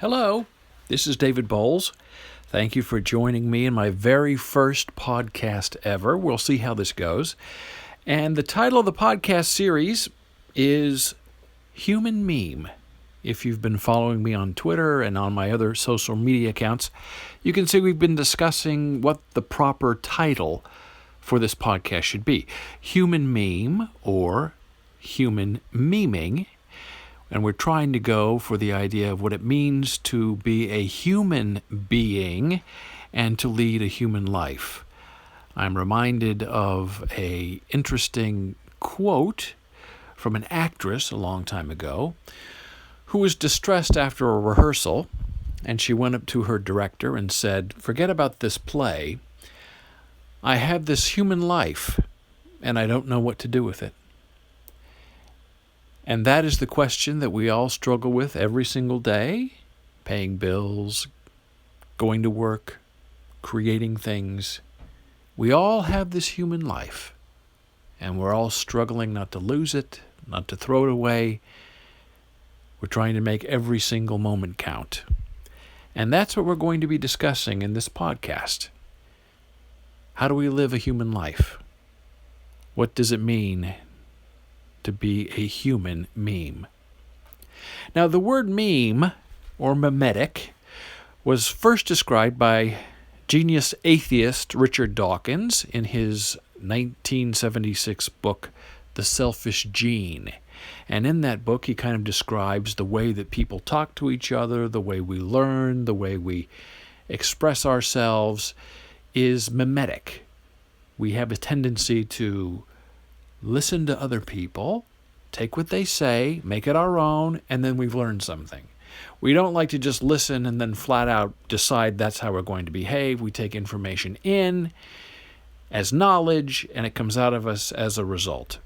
Hello, this is David Boles. Thank you for joining me in my very first podcast ever. We'll see how this goes. And the title of the podcast series is Human Meme. If you've been following me on Twitter and on my other social media accounts, you can see we've been discussing what the proper title for this podcast should be. Human Meme or Human Meming. And we're trying to go for the idea of what it means to be a human being and to lead a human life. I'm reminded of an interesting quote from an actress a long time ago who was distressed after a rehearsal, and she went up to her director and said, "Forget about this play. I have this human life, and I don't know what to do with it." And that is the question that we all struggle with every single day, paying bills, going to work, creating things. We all have this human life, and we're all struggling not to lose it, not to throw it away. We're trying to make every single moment count. And that's what we're going to be discussing in this podcast. How do we live a human life? What does it mean to be a human meme? Now, the word meme, or memetic, was first described by genius atheist Richard Dawkins in his 1976 book, The Selfish Gene. And in that book, he kind of describes the way that people talk to each other, the way we learn, the way we express ourselves is memetic. We have a tendency to listen to other people, take what they say, make it our own, and then we've learned something. We don't like to just listen and then flat out decide that's how we're going to behave. We take information in as knowledge, and it comes out of us as a result.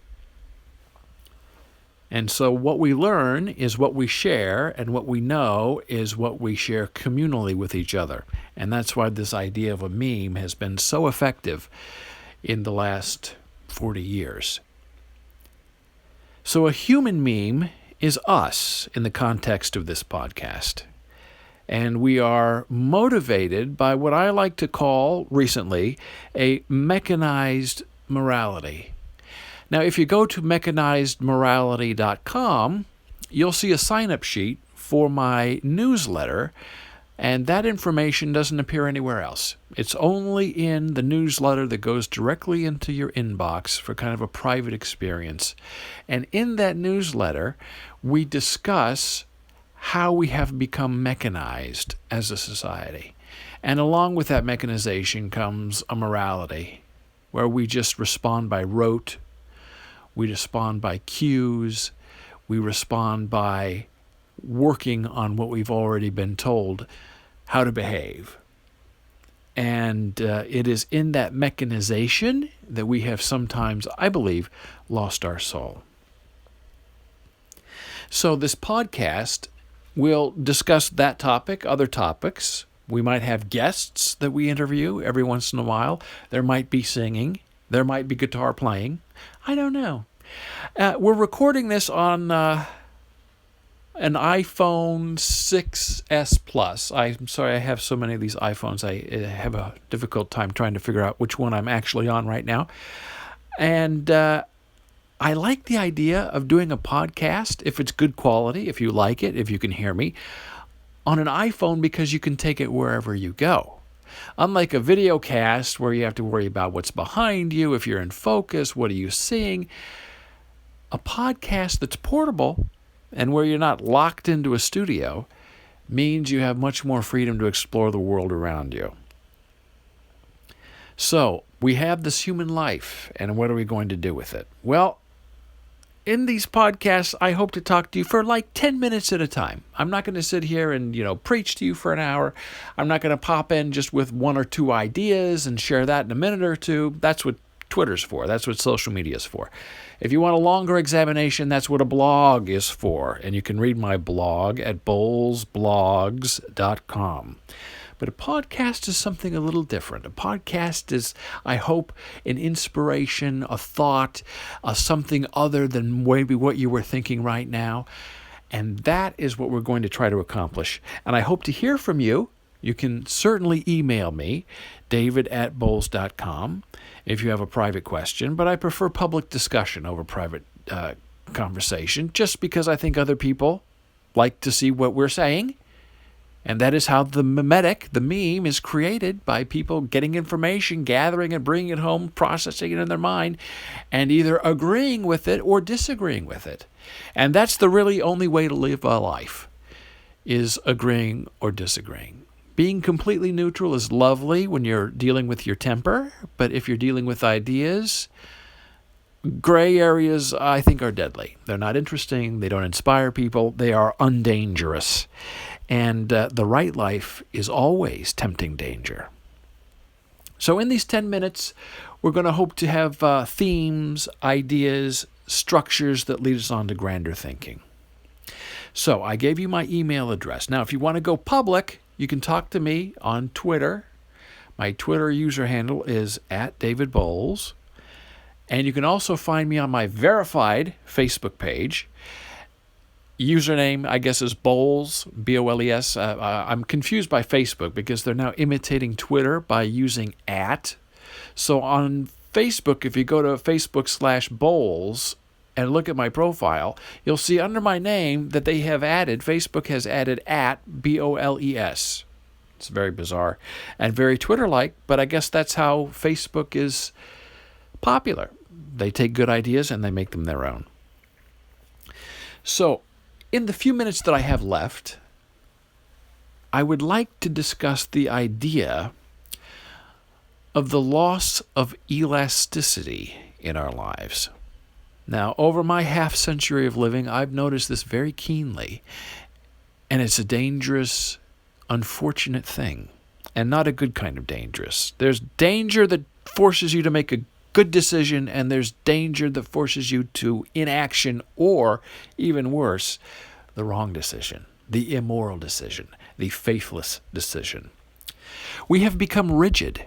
And so what we learn is what we share, and what we know is what we share communally with each other. And that's why this idea of a meme has been so effective in the last 40 years. So a human meme is us in the context of this podcast. And we are motivated by what I like to call recently a mechanized morality. Now, if you go to mechanizedmorality.com, you'll see a sign-up sheet for my newsletter, and that information doesn't appear anywhere else. It's only in the newsletter that goes directly into your inbox for kind of a private experience. And in that newsletter, we discuss how we have become mechanized as a society. And along with that mechanization comes a morality, where we just respond by rote, we respond by cues, we respond by working on what we've already been told how to behave. And it is in that mechanization that we have sometimes, I believe, lost our soul. So this podcast will discuss that topic, other topics. We might have guests that we interview every once in a while. There might be singing. There might be guitar playing. I don't know. We're recording this on an iPhone 6S Plus. I'm sorry I have so many of these iPhones. I have a difficult time trying to figure out which one I'm actually on right now. And I like the idea of doing a podcast, if it's good quality, if you like it, if you can hear me, on an iPhone, because you can take it wherever you go. Unlike a video cast where you have to worry about what's behind you, if you're in focus, what are you seeing? A podcast that's portable and where you're not locked into a studio means you have much more freedom to explore the world around you. So, we have this human life, and what are we going to do with it? Well, in these podcasts, I hope to talk to you for like 10 minutes at a time. I'm not going to sit here and, preach to you for an hour. I'm not going to pop in just with one or two ideas and share that in a minute or two. That's what Twitter's for. That's what social media is for. If you want a longer examination, that's what a blog is for. And you can read my blog at bolesblogs.com. But a podcast is something a little different. A podcast is, I hope, an inspiration, a thought, something other than maybe what you were thinking right now. And that is what we're going to try to accomplish. And I hope to hear from you. You can certainly email me, david@boles.com, if you have a private question. But I prefer public discussion over private conversation, just because I think other people like to see what we're saying. And that is how the memetic, the meme, is created, by people getting information, gathering it, bringing it home, processing it in their mind, and either agreeing with it or disagreeing with it. And that's the really only way to live a life, is agreeing or disagreeing. Being completely neutral is lovely when you're dealing with your temper, but if you're dealing with ideas, gray areas, I think, are deadly. They're not interesting. They don't inspire people. They are undangerous. And the right life is always tempting danger. So in these 10 minutes, we're going to hope to have themes, ideas, structures that lead us on to grander thinking. So I gave you my email address. Now, if you want to go public, you can talk to me on Twitter. My Twitter user handle is @DavidBoles. And you can also find me on my verified Facebook page. Username, I guess, is Boles, B-O-L-E-S. I'm confused by Facebook because they're now imitating Twitter by using @. So on Facebook, if you go to Facebook/Boles and look at my profile, you'll see under my name that they have added, Facebook has added @, B-O-L-E-S. It's very bizarre and very Twitter-like, but I guess that's how Facebook is popular. They take good ideas and they make them their own. So, in the few minutes that I have left, I would like to discuss the idea of the loss of elasticity in our lives. Now, over my half-century of living, I've noticed this very keenly, and it's a dangerous, unfortunate thing, and not a good kind of dangerous. There's danger that forces you to make a good decision, and there's danger that forces you to inaction, or, even worse, the wrong decision, the immoral decision, the faithless decision. We have become rigid.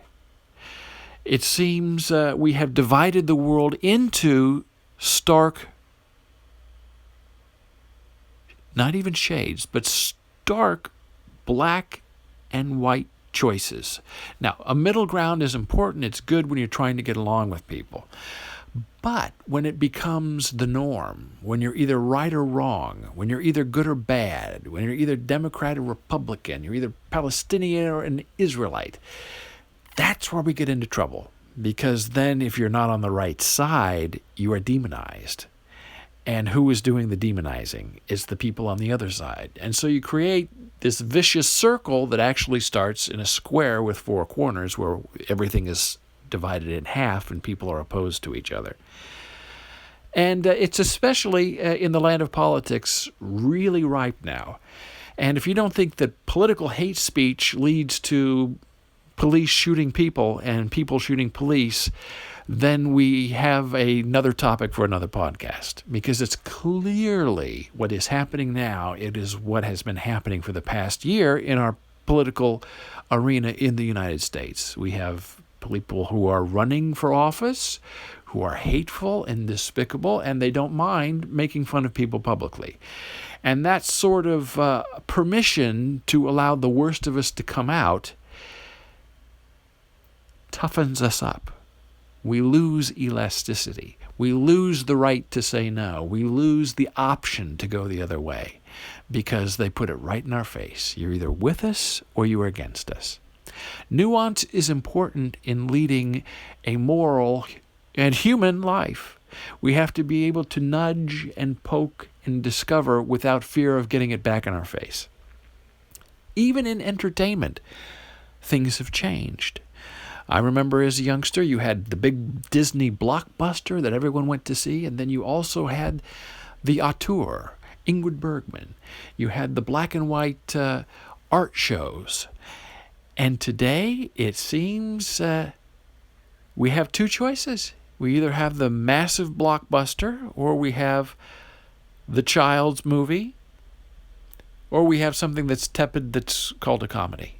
It seems we have divided the world into stark, not even shades, but stark black and white choices. Now, a middle ground is important. It's good when you're trying to get along with people. But when it becomes the norm, when you're either right or wrong, when you're either good or bad, when you're either Democrat or Republican, you're either Palestinian or an Israelite, that's where we get into trouble. Because then if you're not on the right side, you are demonized. And who is doing the demonizing? It's the people on the other side. And so you create this vicious circle that actually starts in a square with four corners where everything is divided in half and people are opposed to each other. And it's especially in the land of politics really ripe now. And if you don't think that political hate speech leads to police shooting people and people shooting police, then we have another topic for another podcast, because it's clearly what is happening now. It is what has been happening for the past year in our political arena in the United States. We have people who are running for office, who are hateful and despicable, and they don't mind making fun of people publicly. And that sort of permission to allow the worst of us to come out toughens us up. We lose elasticity. We lose the right to say no. We lose the option to go the other way because they put it right in our face. You're either with us or you are against us. Nuance is important in leading a moral and human life. We have to be able to nudge and poke and discover without fear of getting it back in our face. Even in entertainment, things have changed. I remember as a youngster, you had the big Disney blockbuster that everyone went to see, and then you also had the auteur, Ingrid Bergman. You had the black and white art shows. And today, it seems we have two choices. We either have the massive blockbuster, or we have the child's movie, or we have something that's tepid that's called a comedy.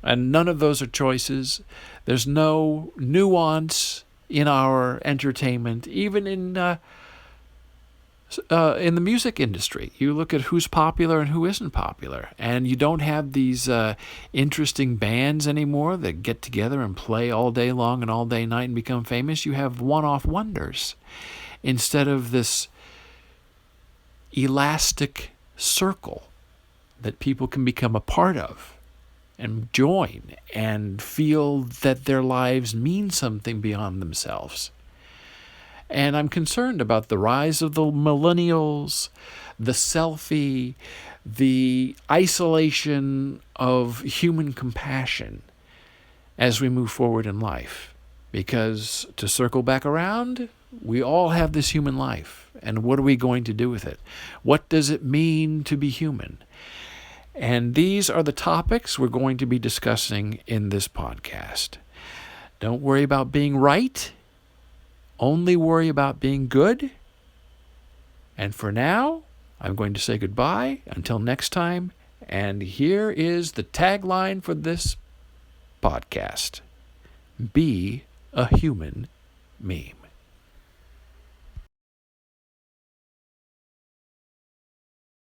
And none of those are choices. There's no nuance in our entertainment, even in In the music industry, you look at who's popular and who isn't popular, and you don't have these interesting bands anymore that get together and play all day long and all day night and become famous. You have one-off wonders instead of this elastic circle that people can become a part of and join and feel that their lives mean something beyond themselves. And I'm concerned about the rise of the millennials, the selfie, the isolation of human compassion as we move forward in life. Because to circle back around, we all have this human life. And what are we going to do with it? What does it mean to be human? And these are the topics we're going to be discussing in this podcast. Don't worry about being right. Only worry about being good. And for now, I'm going to say goodbye until next time. And here is the tagline for this podcast. Be a human meme.